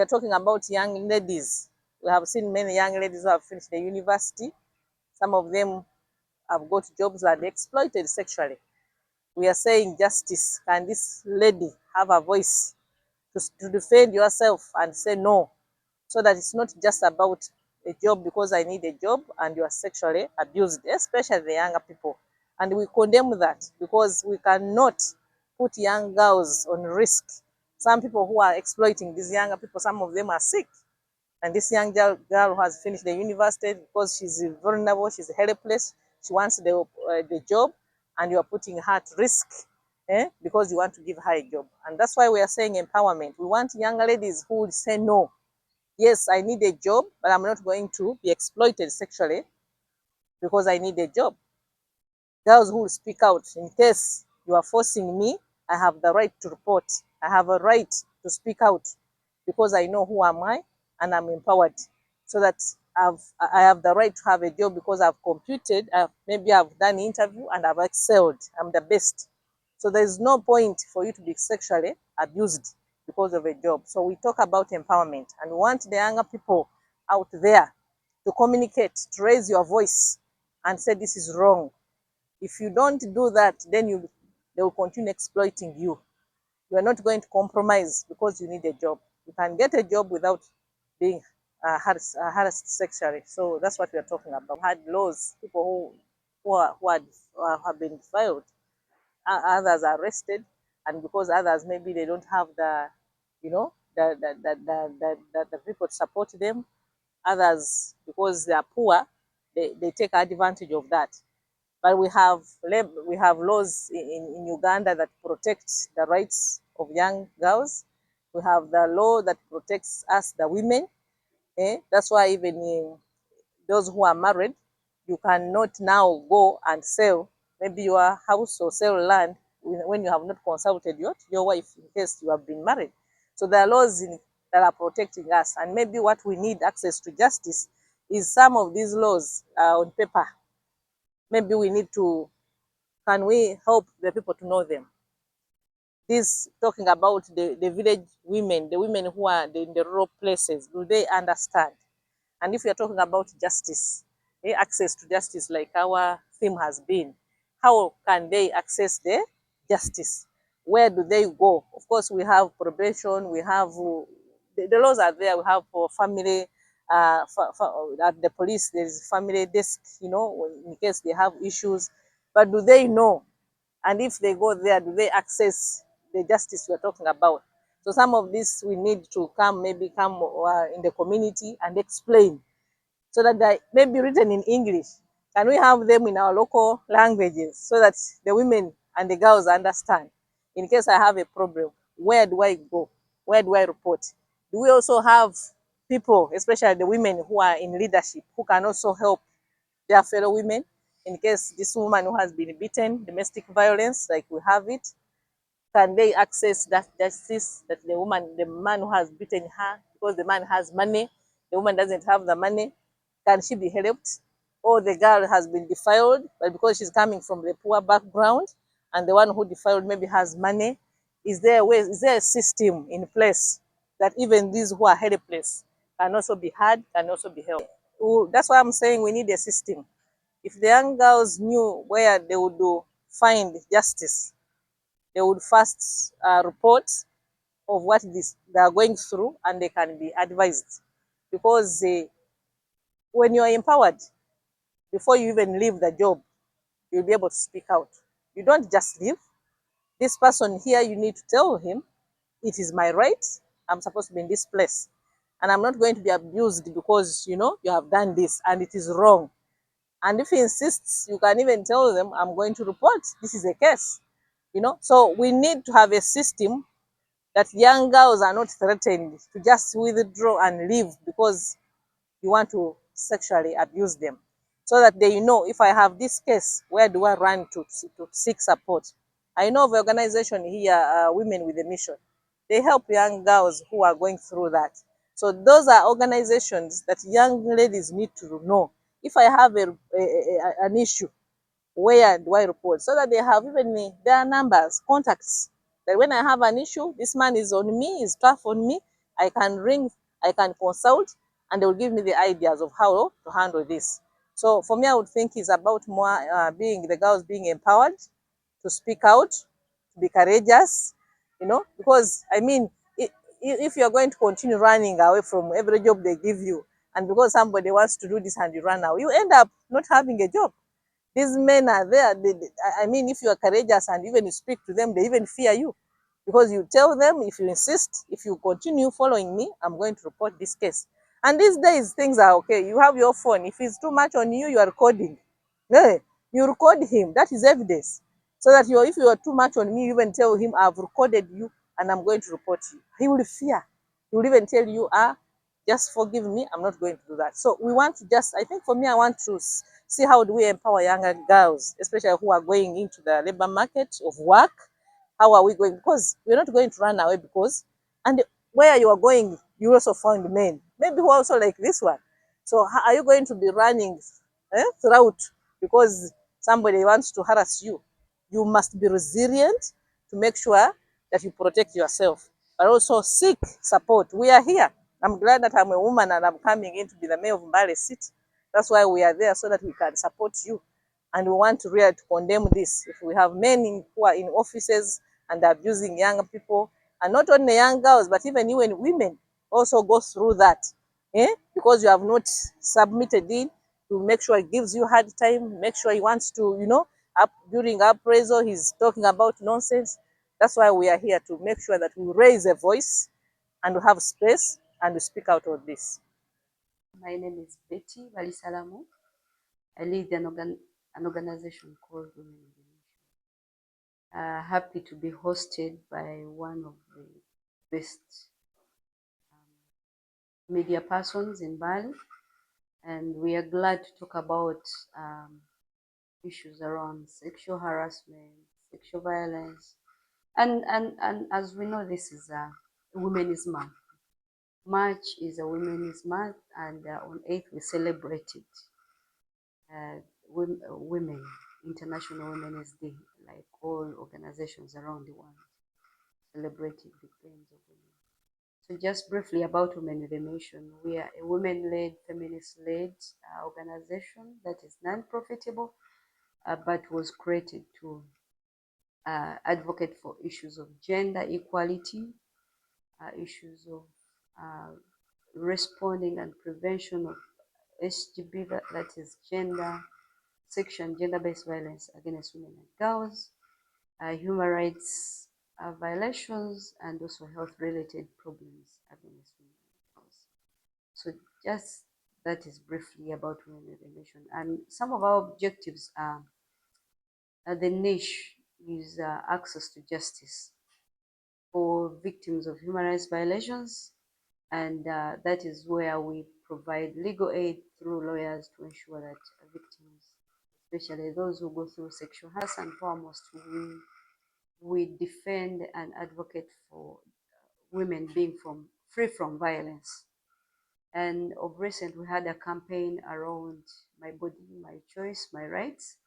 are talking about young ladies, we have seen many young ladies who have finished the university. Some of them have got jobs and exploited sexually. We are saying justice. Can this lady have a voice to defend yourself and say no, so that it's not just about a job because I need a job and you are sexually abused, especially the younger people. And we condemn that because we cannot put young girls on risk. Some people who are exploiting these younger people, some of them are sick. And this young girl who has finished the university, because she's vulnerable, she's helpless, she wants the job, and you are putting her at risk because you want to give her a job. And that's why we are saying empowerment. We want young ladies who will say no. Yes, I need a job, but I'm not going to be exploited sexually because I need a job. Girls who will speak out. In case you are forcing me, I have the right to report. I have a right to speak out because I know who am I and I'm empowered. So that I have the right to have a job because I've computed, maybe I've done interview and I've excelled. I'm the best. So there's no point for you to be sexually abused because of a job. So we talk about empowerment and we want the younger people out there to communicate, to raise your voice and say this is wrong. If you don't do that, then they will continue exploiting you. You are not going to compromise because you need a job. You can get a job without being harassed sexually. So that's what we are talking about. We had laws, people who have been filed, others are arrested, and because others maybe they don't have the people to support them. Others, because they are poor, they take advantage of that. But we have laws in Uganda that protect the rights of young girls. We have the law that protects us, the women. That's why even those who are married, you cannot now go and sell maybe your house or sell land when you have not consulted your wife in case you have been married. So there are laws that are protecting us. And maybe what we need access to justice is some of these laws on paper. Maybe we need to, can we help the people to know them? This talking about the village women, the women who are in the rural places, do they understand? And if we are talking about justice, access to justice like our theme has been, how can they access the justice? Where do they go? Of course, we have probation, we have, the laws are there, we have for family, at the police, there is family desk, in case they have issues. But do they know? And if they go there, do they access the justice we're talking about? So some of this we need to maybe come in the community and explain so that they may be written in English. Can we have them in our local languages so that the women and the girls understand? In case I have a problem, where do I go? Where do I report? Do we also have people, especially the women who are in leadership, who can also help their fellow women? In case this woman who has been beaten, domestic violence, like we have it, can they access that justice that the man who has beaten her, because the man has money, the woman doesn't have the money, can she be helped? Or the girl has been defiled, but because she's coming from the poor background and the one who defiled maybe has money, is there a system in place that even these who are helpless can also be heard, can also be helped? That's why I'm saying we need a system. If the young girls knew where they would find justice, they would first report of what they are going through and they can be advised. Because when you are empowered, before you even leave the job, you'll be able to speak out. You don't just leave. This person here, you need to tell him, it is my right. I'm supposed to be in this place. And I'm not going to be abused because, you have done this and it is wrong. And if he insists, you can even tell them, I'm going to report. This is a case. So we need to have a system that young girls are not threatened to just withdraw and leave because you want to sexually abuse them. So that they know, if I have this case, where do I run to seek support? I know of an organization here, Women with a Mission. They help young girls who are going through that. So those are organizations that young ladies need to know. If I have an issue, where do I report? So that they have even their numbers, contacts. That when I have an issue, this man is on me, is tough on me. I can ring, I can consult, and they will give me the ideas of how to handle this. So for me, I would think it's about more being the girls being empowered to speak out, to be courageous, because I mean, if you're going to continue running away from every job they give you, and because somebody wants to do this and you run away, you end up not having a job. These men are there. I mean, if you are courageous and even you speak to them, they even fear you because you tell them, if you insist, if you continue following me, I'm going to report this case. And these days, things are okay. You have your phone. If it's too much on you, you are recording. Yeah, you record him. That is evidence. So that if you are too much on me, you even tell him, I've recorded you and I'm going to report you. He will fear. He will even tell you, just forgive me, I'm not going to do that. So we want to just, I think for me, I want to see how do we empower younger girls, especially who are going into the labor market of work. How are we going? Because we're not going to run away because, and where you are going, you also find men, maybe who are also like this one. So how are you going to be running throughout because somebody wants to harass you? You must be resilient to make sure that you protect yourself, but also seek support. We are here. I'm glad that I'm a woman and I'm coming in to be the mayor of Mbale City. That's why we are there, so that we can support you. And we want to really to condemn this. If we have men who are in offices and abusing young people, and not only young girls, but even women also go through that. Because you have not submitted in, to make sure it gives you hard time, make sure he wants to, during appraisal, he's talking about nonsense. That's why we are here, to make sure that we raise a voice and we have space and we speak out on this. My name is Betty Balisalamu. I lead an organization called Women in the Nation. Happy to be hosted by one of the best media persons in Bali, and we are glad to talk about issues around sexual harassment, sexual violence, and as we know, this is a Women's Month. March is a Women's Month, and on 8th we celebrated women, International Women's Day, like all organizations around the world celebrating the claims of women. So just briefly about Women in the Nation, we are a women-led, feminist-led organization that is non-profitable, but was created to advocate for issues of gender equality, issues of responding and prevention of SGB, that is gender-based violence against women and girls, human rights violations, and also health-related problems against women and girls. So just that is briefly about Women in the Nation. And some of our objectives are the niche is access to justice for victims of human rights violations, and that is where we provide legal aid through lawyers to ensure that victims, especially those who go through sexual harassment, and foremost, we defend and advocate for women being free from violence. And of recent, we had a campaign around my body, my choice, my rights.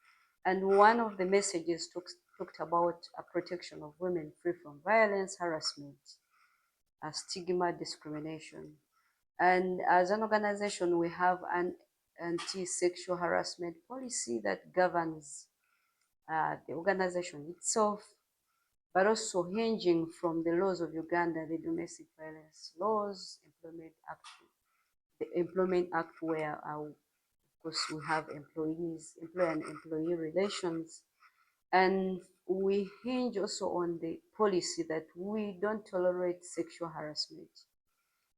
And one of the messages talked about a protection of women free from violence, harassment, stigma, discrimination. And as an organization, we have an anti-sexual harassment policy that governs the organization itself, but also hinging from the laws of Uganda, the domestic violence laws, the Employment Act, where of course we have employee and employee relations, and we hinge also on the policy that we don't tolerate sexual harassment,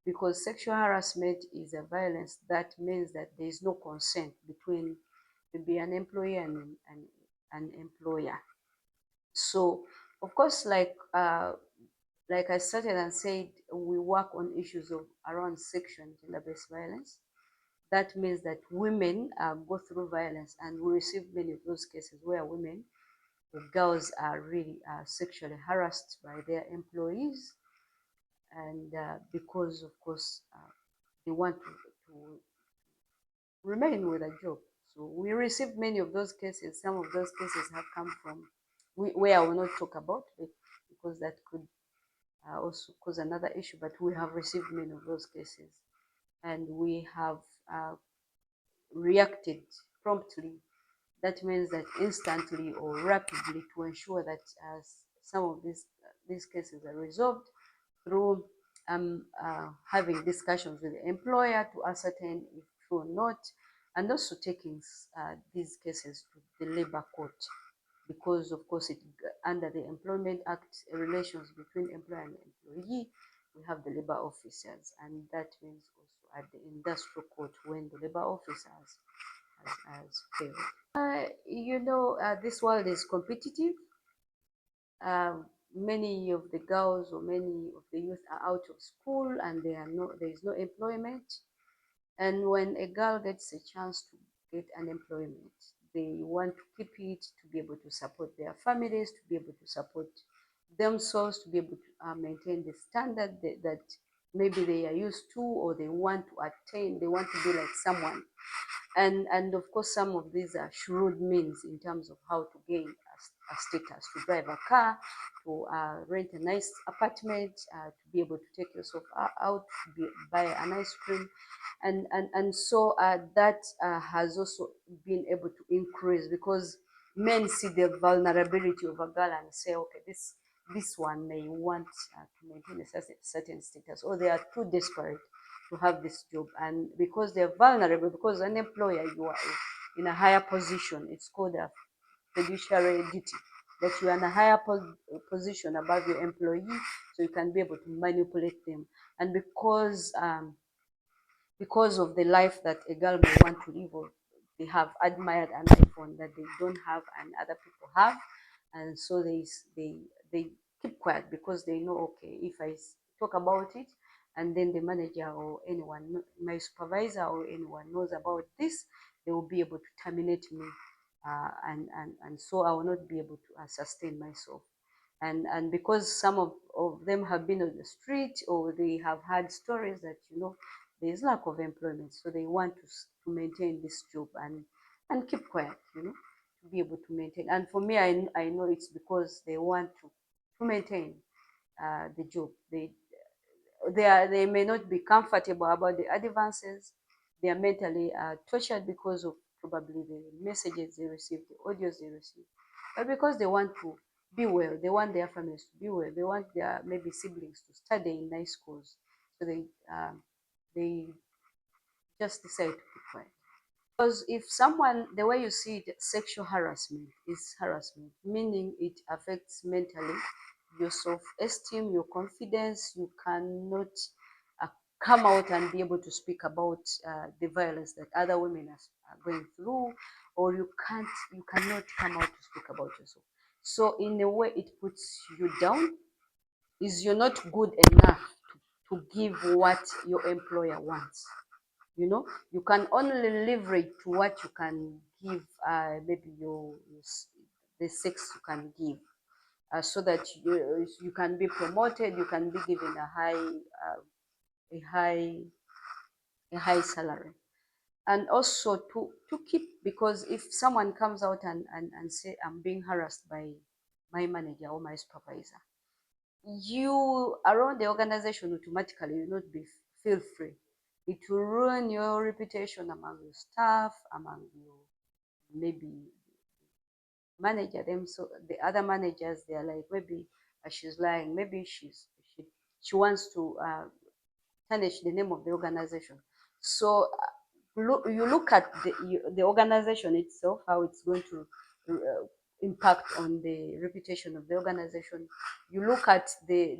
because sexual harassment is a violence that means that there is no consent between maybe an employee and an employer. So of course, like I started and said, we work on issues of around sexual and gender-based violence. That means that women go through violence, and we receive many of those cases where women or girls are really sexually harassed by their employees, and because of course they want to remain with a job. So we receive many of those cases. Some of those cases have come from where I will not talk about it, because that could also cause another issue, but we have received many of those cases, and we have reacted promptly. That means that instantly or rapidly, to ensure that some of these cases are resolved through having discussions with the employer to ascertain if true or not, and also taking these cases to the labor court, because of course under the Employment Act, relations between employer and employee, we have the labor officers, and that means also at the industrial court when the labor officers has failed. This world is competitive. Many of the girls or many of the youth are out of school and there is no employment. And when a girl gets a chance to get unemployment, they want to keep it to be able to support their families, to be able to support themselves, to be able to maintain the standard that maybe they are used to, or they want to attain, they want to be like someone. And of course, some of these are shrewd means in terms of how to gain a status, to drive a car, to rent a nice apartment, to be able to take yourself out, buy an ice cream. And so that has also been able to increase, because men see the vulnerability of a girl and say, okay, this one may want to maintain a certain status, or they are too desperate to have this job, and because they're vulnerable, because an employer, you are in a higher position, it's called a fiduciary duty, that you are in a higher position above your employee, so you can be able to manipulate them. And because of the life that a girl may want to live, or they have admired an iPhone that they don't have and other people have, and so they keep quiet, because they know, okay, if I talk about it and then the manager or anyone, my supervisor or anyone knows about this, they will be able to terminate me, and so I will not be able to sustain myself. And because some of them have been on the street, or they have had stories that, there is lack of employment, so they want to maintain this job and keep quiet, to be able to maintain. And for me, I know it's because they want to maintain the job. They may not be comfortable about the advances. They are mentally tortured because of probably the messages they receive, the audios they receive, but because they want to be well, they want their families to be well, they want their maybe siblings to study in nice schools, so they just decide to keep quiet. Because if someone, the way you see it, sexual harassment is harassment, meaning it affects mentally your self-esteem, your confidence. You cannot uh, come out and be able to speak about the violence that other women are going through, or you cannot come out to speak about yourself. So in a way, it puts you down. Is you're not good enough to give what your employer wants. You can only leverage to what you can give, maybe the sex you can give, so that you can be promoted, you can be given a high a high salary, and also to keep, because if someone comes out and say, I'm being harassed by my manager or my supervisor, you around the organization automatically will not be feel free. It will ruin your reputation among your staff, among your maybe manager them. So the other managers, they are like, maybe she's lying, maybe she wants to tarnish the name of the organization. So you look at the organization itself, how it's going to impact on the reputation of the organization. You look at the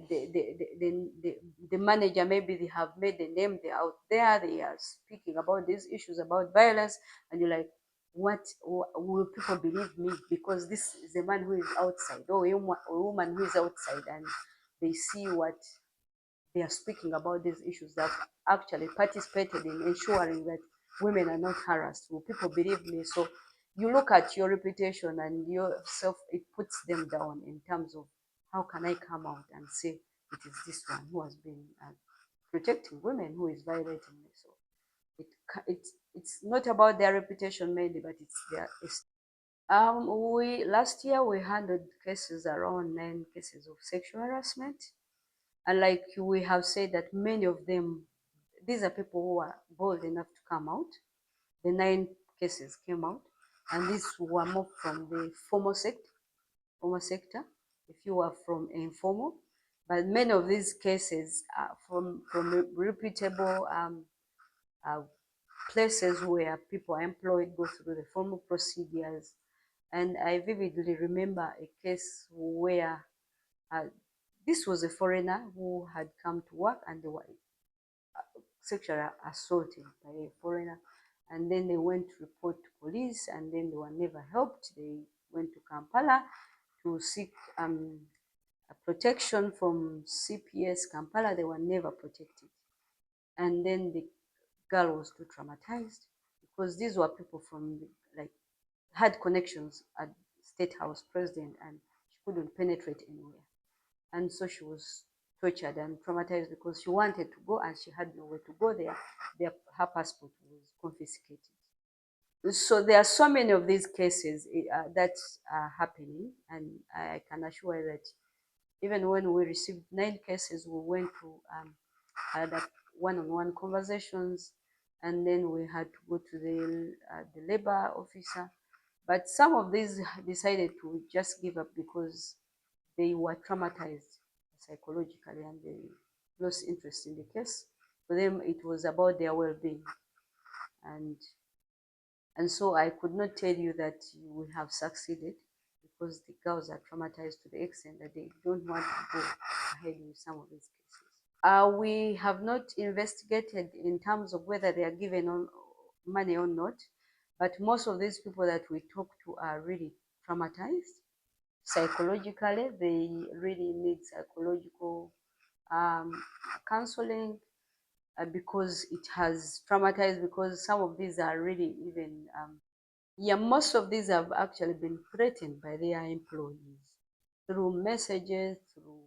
manager, maybe they have made the name, they're out there, they are speaking about these issues about violence, and you're like, what will people believe me? Because this is a man who is outside, or a woman who is outside, and they see what they are speaking about, these issues that actually participated in ensuring that women are not harassed. Will people believe me? So you look at your reputation and yourself, it puts them down in terms of, how can I come out and say it is this one who has been protecting women who is violating me? So it's not about their reputation mainly, but it's their. We last year we handled cases, around 9 cases of sexual harassment, And like we have said that many of them, these are people who are bold enough to come out. The 9 cases came out, and these were more from the formal sector, if you are from informal. But many of these cases are from reputable uh, places where people are employed, go through the formal procedures. And I vividly remember a case where uh, this was a foreigner who had come to work, and they were sexually assaulted by a foreigner. And then they went to report to police, and then they were never helped. They went to Kampala to seek protection from CPS Kampala. They were never protected. And then the girl was too traumatized, because these were people from like had connections at State House president, and she couldn't penetrate anywhere. And so she was tortured and traumatized because she wanted to go and she had nowhere to go there. Her passport was confiscated. So there are so many of these cases that are happening, and I can assure you that even when we received 9 cases, we went to had one-on-one conversations, and then we had to go to the labor officer. But some of these decided to just give up because they were traumatized psychologically, and they lost interest in the case. For them, it was about their well-being, and and so I could not tell you that we have succeeded, because the girls are traumatized to the extent that they don't want to go ahead with some of these cases. We have not investigated in terms of whether they are given money or not, but most of these people that we talk to are really traumatized psychologically. They really need psychological um, counseling, because it has traumatized, because some of these are really even yeah, most of these have actually been threatened by their employees through messages, through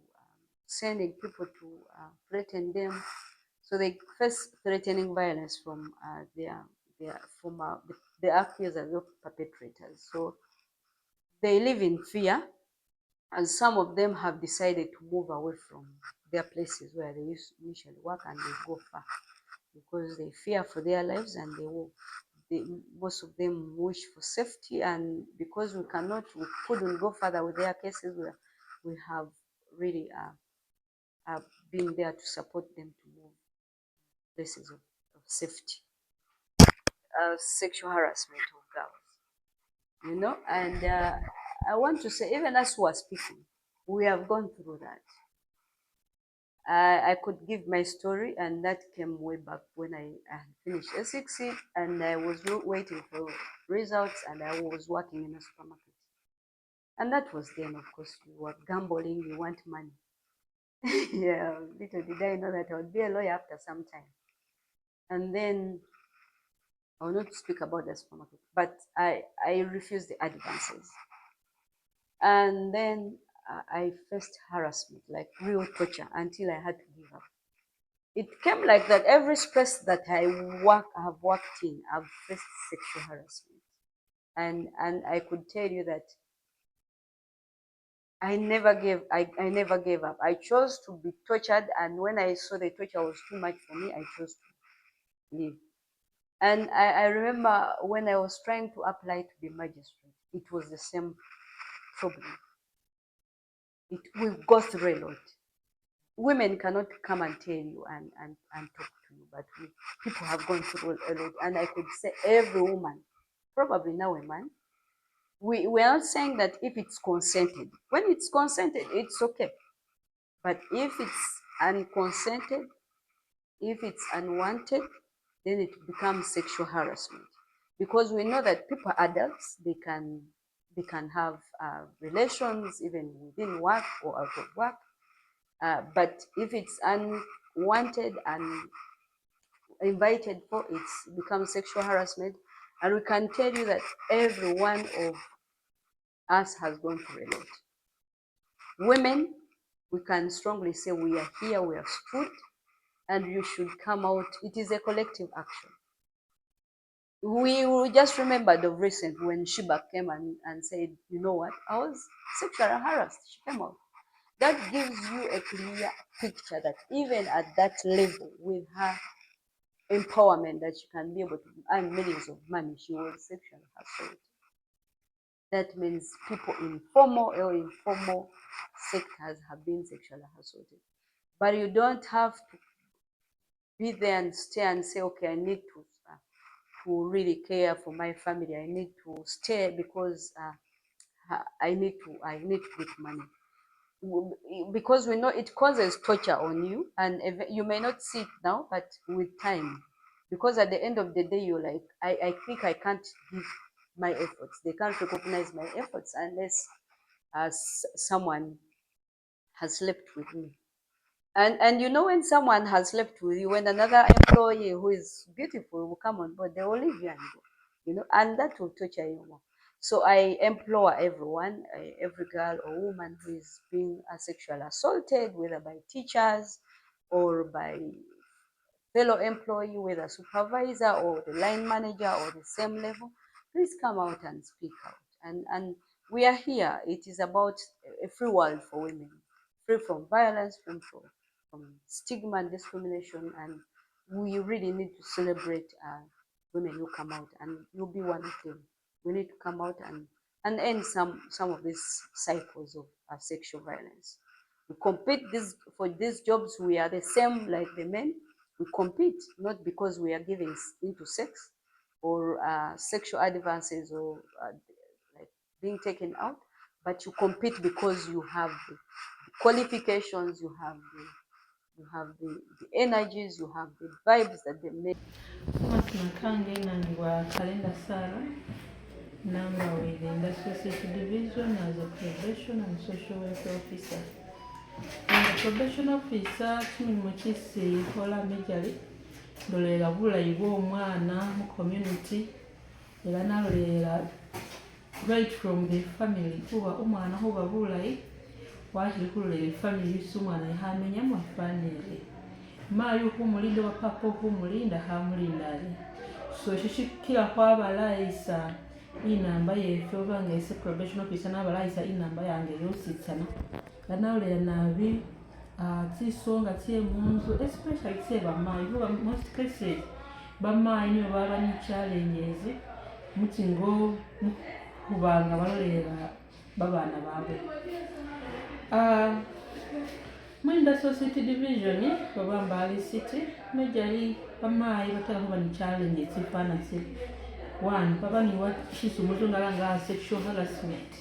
sending people to threaten them. So they face threatening violence from their from the accusers of perpetrators. So they live in fear, and some of them have decided to move away from their places where they usually work, and they go far because they fear for their lives, and most of them wish for safety. And because we couldn't go further with their cases, we have really been there to support them to move places of safety. Sexual harassment of girls. And I want to say, even as we are speaking, we have gone through that. I could give my story, and that came way back when I had finished S6, and I was waiting for results, and I was working in a supermarket. And that was then, of course, you were gambling, you want money. Yeah, little did I know that I would be a lawyer after some time. And then I will not speak about the supermarket, but I refused the advances. And then I faced harassment, like real torture, until I had to give up. It came like that. Every space that I have worked in, I've faced sexual harassment. And I could tell you that I never gave up. I chose to be tortured, and when I saw the torture was too much for me, I chose to leave. And I remember when I was trying to apply to be magistrate, it was the same problem. We go through a lot. Women cannot come and tell you and talk to you, but people have gone through a lot. And I could say every woman, probably now a man, we are not saying that if it's consented. When it's consented, it's okay. But if it's unconsented, if it's unwanted, then it becomes sexual harassment. Because we know that people, adults, they can have relations even within work or out of work. But if it's unwanted and invited for, it becomes sexual harassment. And we can tell you that every one of us has gone through a lot. Women, we can strongly say we are here, we have stood, and you should come out. It is a collective action. We just remembered of recent when Shiba came and said, you know what, I was sexually harassed. She came out. that gives you a clear picture that even at that level, with her empowerment, that she can be able to earn millions of money, she was sexually assaulted. That means people in formal or informal sectors have been sexually assaulted. But you don't have to be there and stay and say, okay, I need to really care for my family. I need to stay because I need to get money. Because we know it causes torture on you, and you may not see it now, but with time, because at the end of the day, you're like, I think I can't give my efforts. They can't recognize my efforts unless someone has slept with me. And you know, when someone has slept with you, when another employee who is beautiful will come on board, they will leave you and go, and that will torture you more. So I implore everyone, every girl or woman who is being sexually assaulted, whether by teachers or by fellow employee, whether supervisor or the line manager or the same level, please come out and speak out. And we are here. It is about a free world for women, free from violence, from stigma and discrimination. And we really need to celebrate women who come out, and you'll be one of them. We need to come out and end some of these cycles of sexual violence. We compete for these jobs. We are the same like the men. We compete not because we are giving into sex or sexual advances or like being taken out, but you compete because you have the qualifications, you have the energies, you have the vibes that they make. Makange nangwa Kalenda Sara, number within the Associate Division as a Probation and Social Welfare Officer. And the Probation Officer, Chimimokisi, Hola Majali, Dolela Bulayi bw'omwana mu community, era nalolera right from the family, kuba omwana huba bulayi, wakiri kulolera family yusi omwana ihamenya mu family. Mayi humulinda wa papa humulinda hamulinda ali. So shishikira kwa balaisa inamba yefe obanga ese probation officer n'abalaisa inamba yange yositsana kanawulira nabi tsisonga tse munzu, especially tse bamayi kuba most cases bamayi nibo baba ni challenges mutingo kubanga balolera babana babe. Mwenda Society Division Babambali City majali bamayi batala kuba ni challenge tsifana tse one baba ni washisu muzungalanga sexual harassment.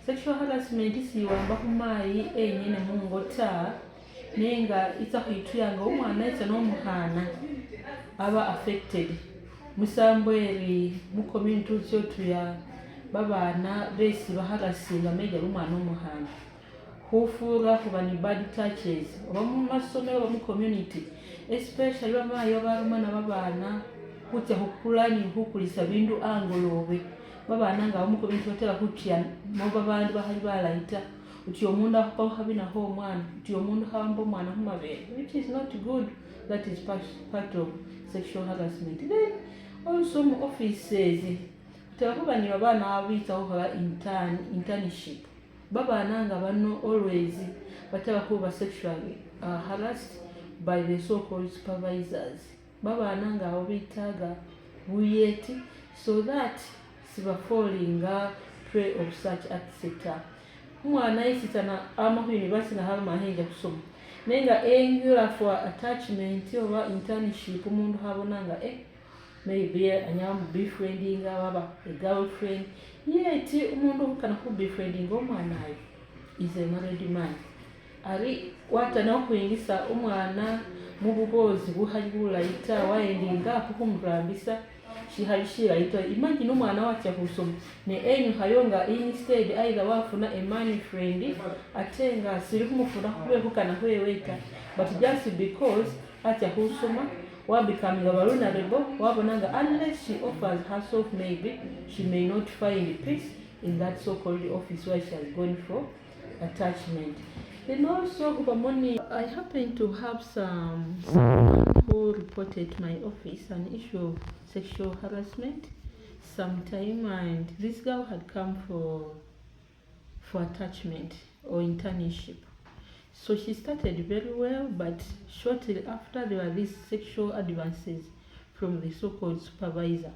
Sexual harassment siwamba kumayi enyene mungota nenga itsahituyanga omwana itsa n'omuhana aba affected musambweri mu community tyotu ya babana besi baharasinga majali omwana omuhana hufura kuba ni bad touches oba mu masomero oba mu community, especially bamayi abalumana babana kutya hukulani hukulisa bindu angolobe babana nga mu community batera kutya mo babandu bahali balaita uti omundu akupa habinaho omwana uti omundu hamba omwana humabere, which is not good. That is part of sexual harassment. Then also mu offices tera kuba ni babana abita hola internship babana nga bano always batera kuba sexually harassed by the so-called supervisors. Babana nga obitaga buyeti so that siba falling prey of such etc. Umwana isitana ama ku university na hali mahenja kusoma nenga engula for attachment oba internship umundu habonanga maybe anyamu befriending baba a girlfriend yet umundu kana ku befriending omwana ayo is a married man ari watana kuingisa umwana mu bugozi buhali bulayita waendinga kukumurambisa shihalishira ito. Imagine umwana watya kusoma ne enyu hayonga instead either wafuna a man friend atenga siri kumufuna kuwe kukana kweweta, but just because atya kusoma wa becoming vulnerable wabonanga unless she offers herself maybe she may not find peace in that so-called office where she has gone for attachment. Then also I happen to have someone who reported to my office an issue of sexual harassment sometime, and this girl had come for attachment or internship. So she started very well, but shortly after there were these sexual advances from the so-called supervisor.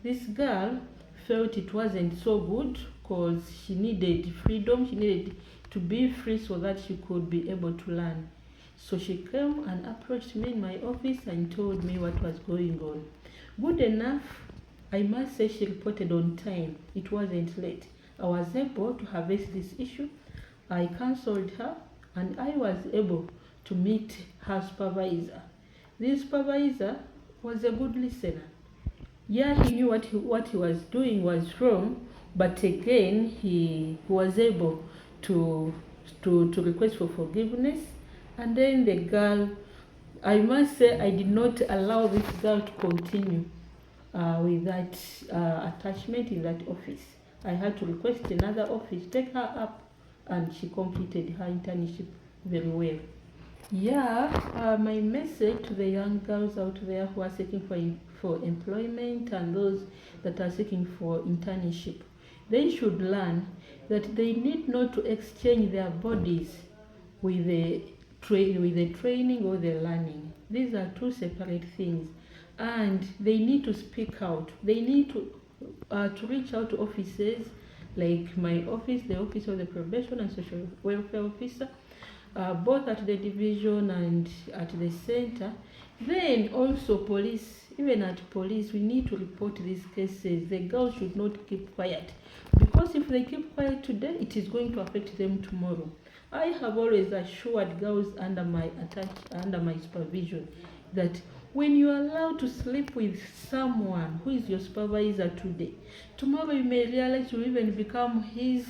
This girl felt it wasn't so good because she needed freedom, she needed to be free so that she could be able to learn. So she came and approached me in my office and told me what was going on. Good enough, I must say she reported on time. It wasn't late. I was able to harvest this issue. I counseled her and I was able to meet her supervisor. This supervisor was a good listener. Yeah, he knew what he was doing was wrong, but again, he was able to, to request for forgiveness. And then the girl, I must say, I did not allow this girl to continue with that attachment in that office. I had to request another office, take her up, and she completed her internship very well. Yeah, my message to the young girls out there who are seeking for employment and those that are seeking for internship, they should learn that they need not to exchange their bodies with the training or the learning. These are two separate things, and they need to speak out. They need to reach out to offices like my office, the office of the probation and social welfare officer, both at the division and at the center. Then also police, even at police, we need to report these cases. The girls should not keep quiet, because if they keep quiet today, it is going to affect them tomorrow. I have always assured girls under my supervision that when you are allowed to sleep with someone who is your supervisor today, tomorrow you may realize you even become his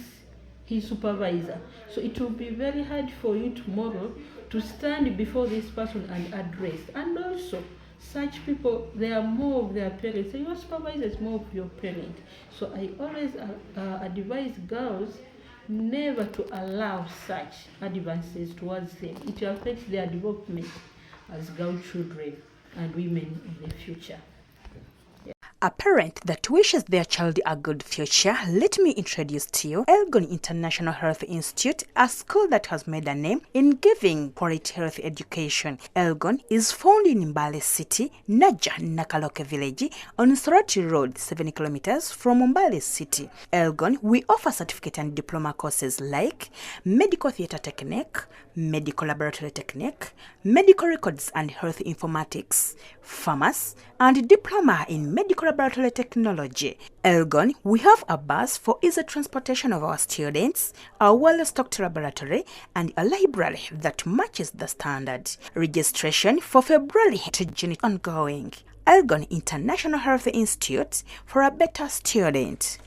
supervisor. So it will be very hard for you tomorrow to stand before this person and address. And also, such people, they are more of their parents. So your supervisor is more of your parent. So I always advise girls never to allow such advances towards them. It affects their development as girl children and women in the future. A parent that wishes their child a good future, let me introduce to you Elgon International Health Institute, a school that has made a name in giving quality health education. Elgon is found in Mbale City, Naja Nakaloke Village, on Soroti Road, 7 kilometers from Mbale City. Elgon, we offer certificate and diploma courses like Medical Theatre Technique, Medical Laboratory Technique, Medical Records and Health Informatics, Pharmacy, and Diploma in Medical Laboratory Technology. Elgon, we have a bus for easy transportation of our students, a well-stocked laboratory, and a library that matches the standard. Registration for February to June ongoing. Elgon International Health Institute, for a better student.